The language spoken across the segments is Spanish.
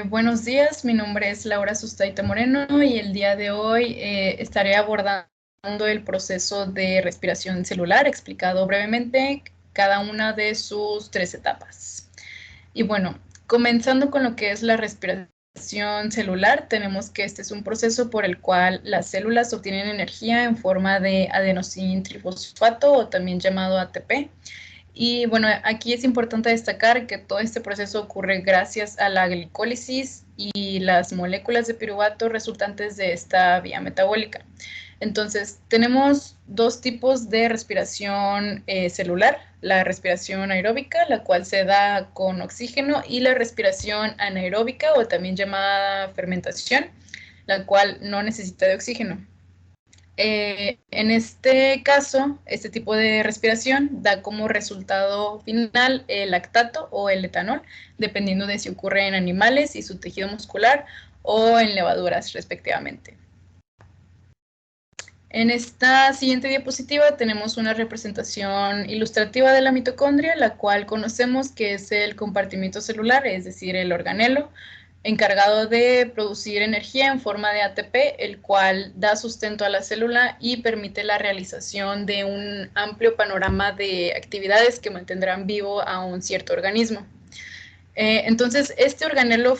Buenos días, mi nombre es Laura Sustaita Moreno y el día de hoy estaré abordando el proceso de respiración celular, explicado brevemente cada una de sus tres etapas. Y bueno, comenzando con lo que es la respiración celular, tenemos que este es un proceso por el cual las células obtienen energía en forma de adenosín trifosfato o también llamado ATP. Y bueno, aquí es importante destacar que todo este proceso ocurre gracias a la glicólisis y las moléculas de piruvato resultantes de esta vía metabólica. Entonces, tenemos dos tipos de respiración celular, la respiración aeróbica, la cual se da con oxígeno, y la respiración anaeróbica, o también llamada fermentación, la cual no necesita de oxígeno. En este caso, este tipo de respiración da como resultado final el lactato o el etanol, dependiendo de si ocurre en animales y su tejido muscular o en levaduras, respectivamente. En esta siguiente diapositiva tenemos una representación ilustrativa de la mitocondria, la cual conocemos que es el compartimiento celular, es decir, el organelo, encargado de producir energía en forma de ATP, el cual da sustento a la célula y permite la realización de un amplio panorama de actividades que mantendrán vivo a un cierto organismo. Entonces, este organelo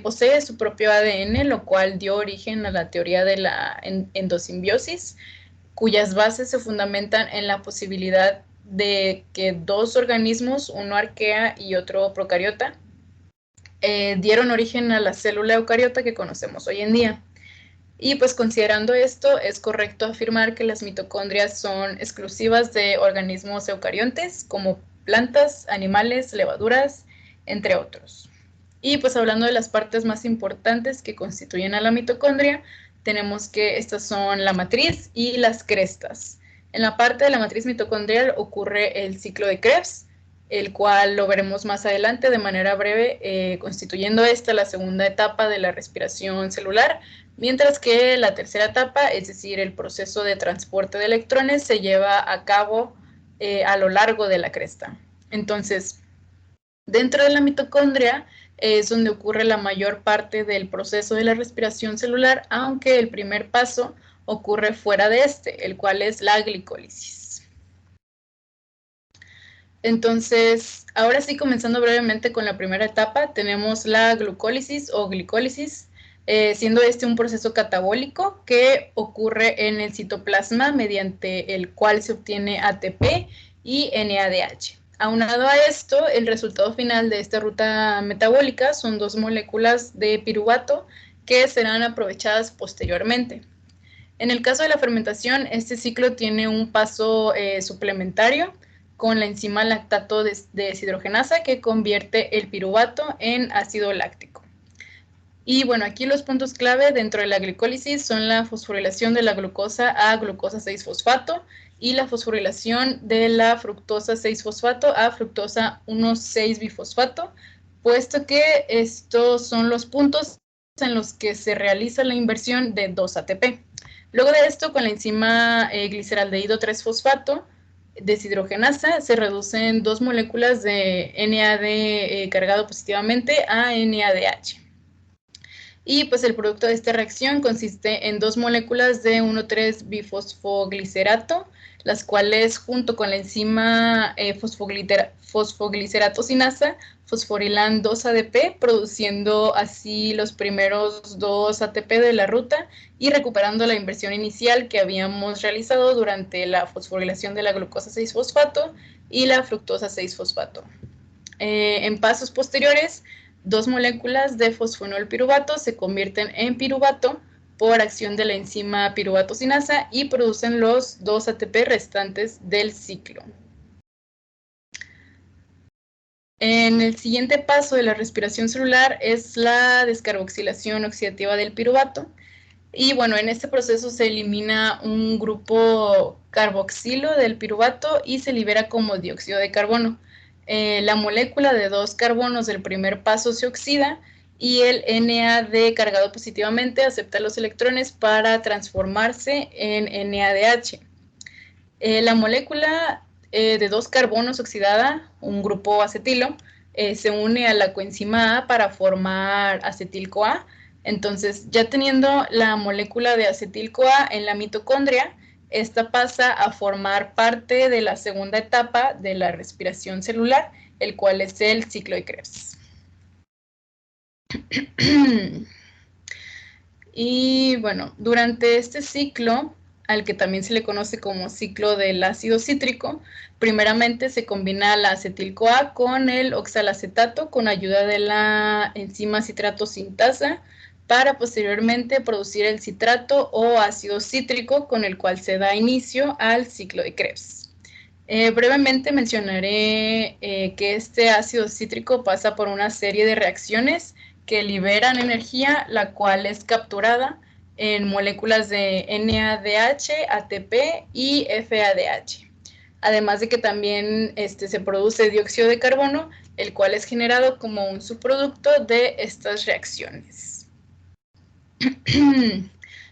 posee su propio ADN, lo cual dio origen a la teoría de la endosimbiosis, cuyas bases se fundamentan en la posibilidad de que dos organismos, uno arquea y otro procariota, dieron origen a la célula eucariota que conocemos hoy en día. Y pues considerando esto, es correcto afirmar que las mitocondrias son exclusivas de organismos eucariontes, como plantas, animales, levaduras, entre otros. Y pues hablando de las partes más importantes que constituyen a la mitocondria, tenemos que estas son la matriz y las crestas. En la parte de la matriz mitocondrial ocurre el ciclo de Krebs, el cual lo veremos más adelante de manera breve, constituyendo esta la segunda etapa de la respiración celular, mientras que la tercera etapa, es decir, el proceso de transporte de electrones, se lleva a cabo a lo largo de la cresta. Entonces, dentro de la mitocondria es donde ocurre la mayor parte del proceso de la respiración celular, aunque el primer paso ocurre fuera de este, el cual es la glicólisis. Entonces, ahora sí, comenzando brevemente con la primera etapa, tenemos la glucólisis o glicólisis, siendo este un proceso catabólico que ocurre en el citoplasma mediante el cual se obtiene ATP y NADH. Aunado a esto, el resultado final de esta ruta metabólica son dos moléculas de piruvato que serán aprovechadas posteriormente. En el caso de la fermentación, este ciclo tiene un paso suplementario con la enzima lactato deshidrogenasa que convierte el piruvato en ácido láctico. Y bueno, aquí los puntos clave dentro de la glicólisis son la fosforilación de la glucosa a glucosa 6-fosfato y la fosforilación de la fructosa 6-fosfato a fructosa 1,6-bifosfato, puesto que estos son los puntos en los que se realiza la inversión de 2 ATP. Luego de esto, con la enzima gliceraldehído 3-fosfato deshidrogenasa, se reducen dos moléculas de NAD cargado positivamente a NADH. Y pues el producto de esta reacción consiste en dos moléculas de 1,3-bifosfoglicerato, las cuales junto con la enzima fosfoglicerato-sinasa fosforilan 2 ADP, produciendo así los primeros 2 ATP de la ruta y recuperando la inversión inicial que habíamos realizado durante la fosforilación de la glucosa 6-fosfato y la fructosa 6-fosfato. En pasos posteriores, dos moléculas de fosfonol-piruvato se convierten en piruvato por acción de la enzima piruvato-sinasa y producen los 2 ATP restantes del ciclo. En el siguiente paso de la respiración celular es la descarboxilación oxidativa del piruvato. Y bueno, en este proceso se elimina un grupo carboxilo del piruvato y se libera como dióxido de carbono. La molécula de 2 carbonos del primer paso se oxida y el NAD cargado positivamente acepta los electrones para transformarse en NADH. La molécula de 2 carbonos oxidada, un grupo acetilo, se une a la coenzima A para formar acetil-CoA. Entonces, ya teniendo la molécula de acetil-CoA en la mitocondria, esta pasa a formar parte de la segunda etapa de la respiración celular, el cual es el ciclo de Krebs. Y bueno, durante este ciclo, al que también se le conoce como ciclo del ácido cítrico, primeramente se combina la acetil-CoA con el oxalacetato con ayuda de la enzima citrato sintasa para posteriormente producir el citrato o ácido cítrico con el cual se da inicio al ciclo de Krebs. Brevemente mencionaré que este ácido cítrico pasa por una serie de reacciones que liberan energía, la cual es capturada en moléculas de NADH, ATP y FADH. Además de que también se produce dióxido de carbono, el cual es generado como un subproducto de estas reacciones.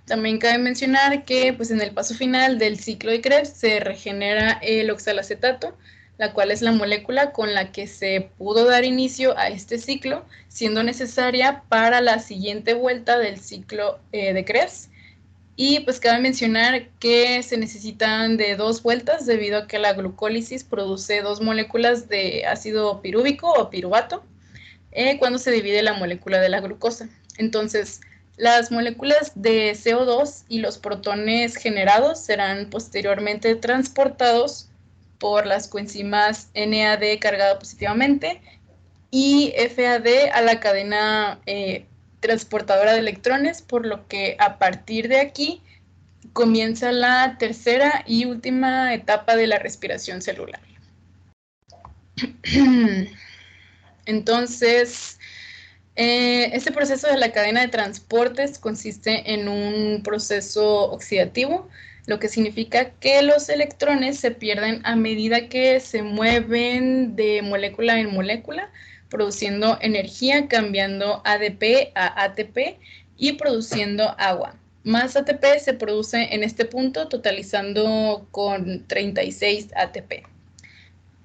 También cabe mencionar que pues, en el paso final del ciclo de Krebs se regenera el oxalacetato, la cual es la molécula con la que se pudo dar inicio a este ciclo, siendo necesaria para la siguiente vuelta del ciclo de Krebs. Y pues cabe mencionar que se necesitan de 2 vueltas debido a que la glucólisis produce 2 moléculas de ácido pirúvico o piruvato cuando se divide la molécula de la glucosa. Entonces, las moléculas de CO2 y los protones generados serán posteriormente transportados por las coenzimas NAD cargada positivamente y FAD a la cadena transportadora de electrones, por lo que a partir de aquí comienza la tercera y última etapa de la respiración celular. Entonces, este proceso de la cadena de transportes consiste en un proceso oxidativo, lo que significa que los electrones se pierden a medida que se mueven de molécula en molécula, produciendo energía, cambiando ADP a ATP y produciendo agua. Más ATP se produce en este punto, totalizando con 36 ATP.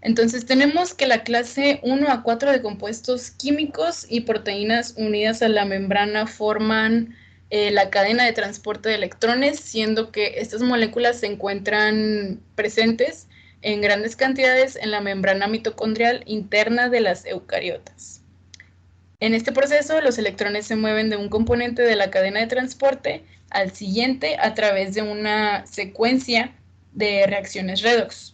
Entonces tenemos que la clase 1 a 4 de compuestos químicos y proteínas unidas a la membrana forman la cadena de transporte de electrones, siendo que estas moléculas se encuentran presentes en grandes cantidades en la membrana mitocondrial interna de las eucariotas. En este proceso, los electrones se mueven de un componente de la cadena de transporte al siguiente a través de una secuencia de reacciones redox.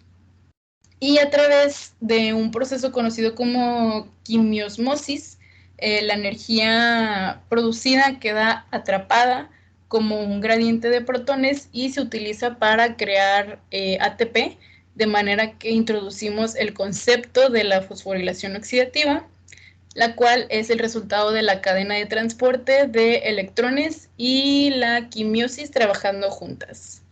Y a través de un proceso conocido como quimiosmosis, la energía producida queda atrapada como un gradiente de protones y se utiliza para crear ATP, de manera que introducimos el concepto de la fosforilación oxidativa, la cual es el resultado de la cadena de transporte de electrones y la quimiosis trabajando juntas.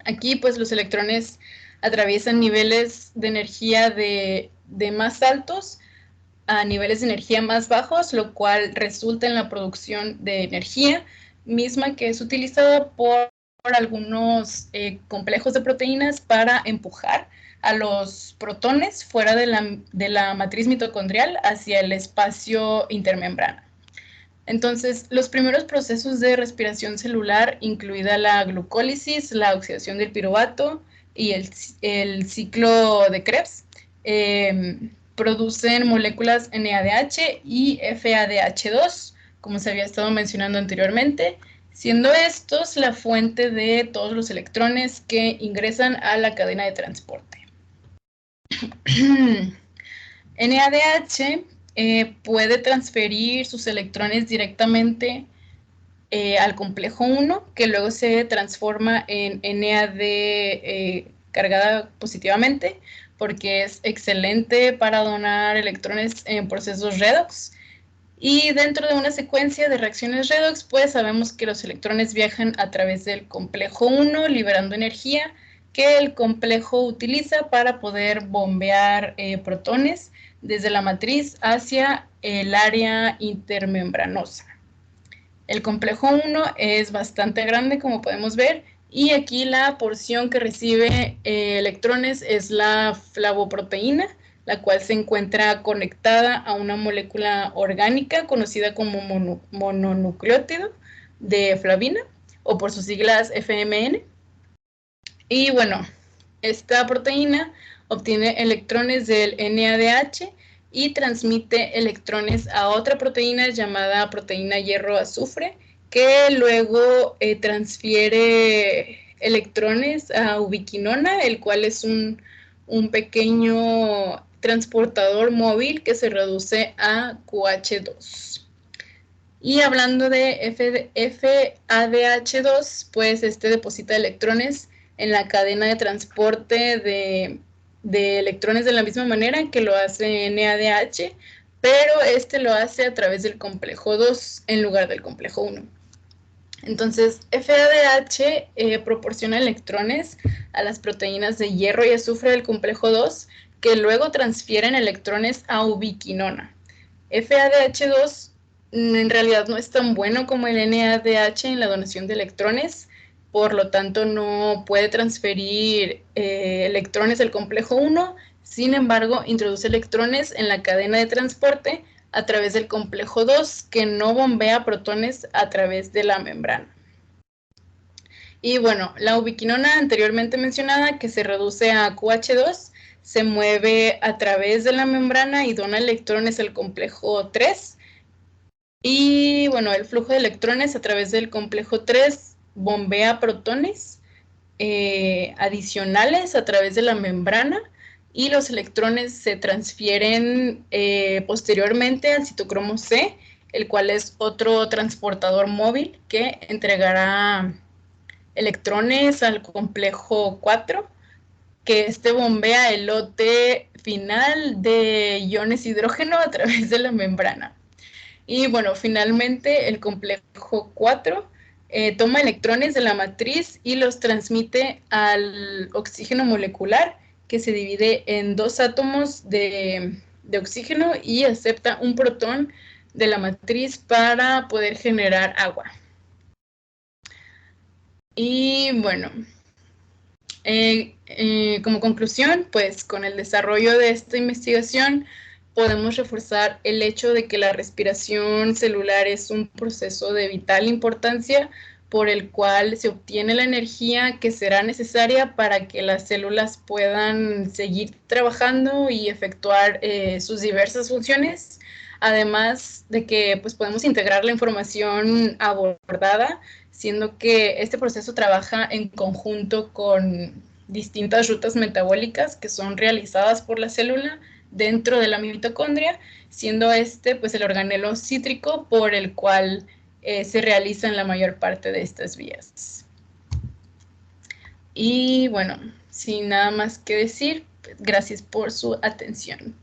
Aquí, pues, los electrones atraviesan niveles de energía de más altos a niveles de energía más bajos, lo cual resulta en la producción de energía, misma que es utilizada por algunos complejos de proteínas para empujar a los protones fuera de la matriz mitocondrial hacia el espacio intermembrana. Entonces, los primeros procesos de respiración celular, incluida la glucólisis, la oxidación del piruvato y el ciclo de Krebs, producen moléculas NADH y FADH2, como se había estado mencionando anteriormente, siendo estos la fuente de todos los electrones que ingresan a la cadena de transporte. NADH puede transferir sus electrones directamente al complejo 1, que luego se transforma en NAD cargada positivamente, porque es excelente para donar electrones en procesos redox. Y dentro de una secuencia de reacciones redox, pues sabemos que los electrones viajan a través del complejo 1, liberando energía que el complejo utiliza para poder bombear protones desde la matriz hacia el área intermembranosa. El complejo 1 es bastante grande, como podemos ver, y aquí la porción que recibe electrones es la flavoproteína, la cual se encuentra conectada a una molécula orgánica conocida como mononucleótido de flavina, o por sus siglas FMN. Y bueno, esta proteína obtiene electrones del NADH y transmite electrones a otra proteína llamada proteína hierro-azufre, que luego transfiere electrones a ubiquinona, el cual es un pequeño transportador móvil que se reduce a QH2. Y hablando de FADH2, pues este deposita electrones en la cadena de transporte de electrones de la misma manera que lo hace NADH, pero este lo hace a través del complejo 2 en lugar del complejo 1. Entonces, FADH proporciona electrones a las proteínas de hierro y azufre del complejo 2, que luego transfieren electrones a ubiquinona. FADH2 en realidad no es tan bueno como el NADH en la donación de electrones, por lo tanto no puede transferir electrones del complejo 1, sin embargo introduce electrones en la cadena de transporte a través del complejo 2, que no bombea protones a través de la membrana. Y bueno, la ubiquinona anteriormente mencionada, que se reduce a QH2, se mueve a través de la membrana y dona electrones al complejo 3. Y bueno, el flujo de electrones a través del complejo 3 bombea protones adicionales a través de la membrana, y los electrones se transfieren posteriormente al citocromo C, el cual es otro transportador móvil que entregará electrones al complejo 4, que este bombea el lote final de iones hidrógeno a través de la membrana. Y bueno, finalmente el complejo 4 toma electrones de la matriz y los transmite al oxígeno molecular, que se divide en 2 átomos de oxígeno, y acepta un protón de la matriz para poder generar agua. Y bueno, como conclusión, pues con el desarrollo de esta investigación podemos reforzar el hecho de que la respiración celular es un proceso de vital importancia por el cual se obtiene la energía que será necesaria para que las células puedan seguir trabajando y efectuar sus diversas funciones, además de que pues, podemos integrar la información abordada, siendo que este proceso trabaja en conjunto con distintas rutas metabólicas que son realizadas por la célula dentro de la mitocondria, siendo este pues el organelo cítrico por el cual se realizan la mayor parte de estas vías. Y bueno, sin nada más que decir, pues, gracias por su atención.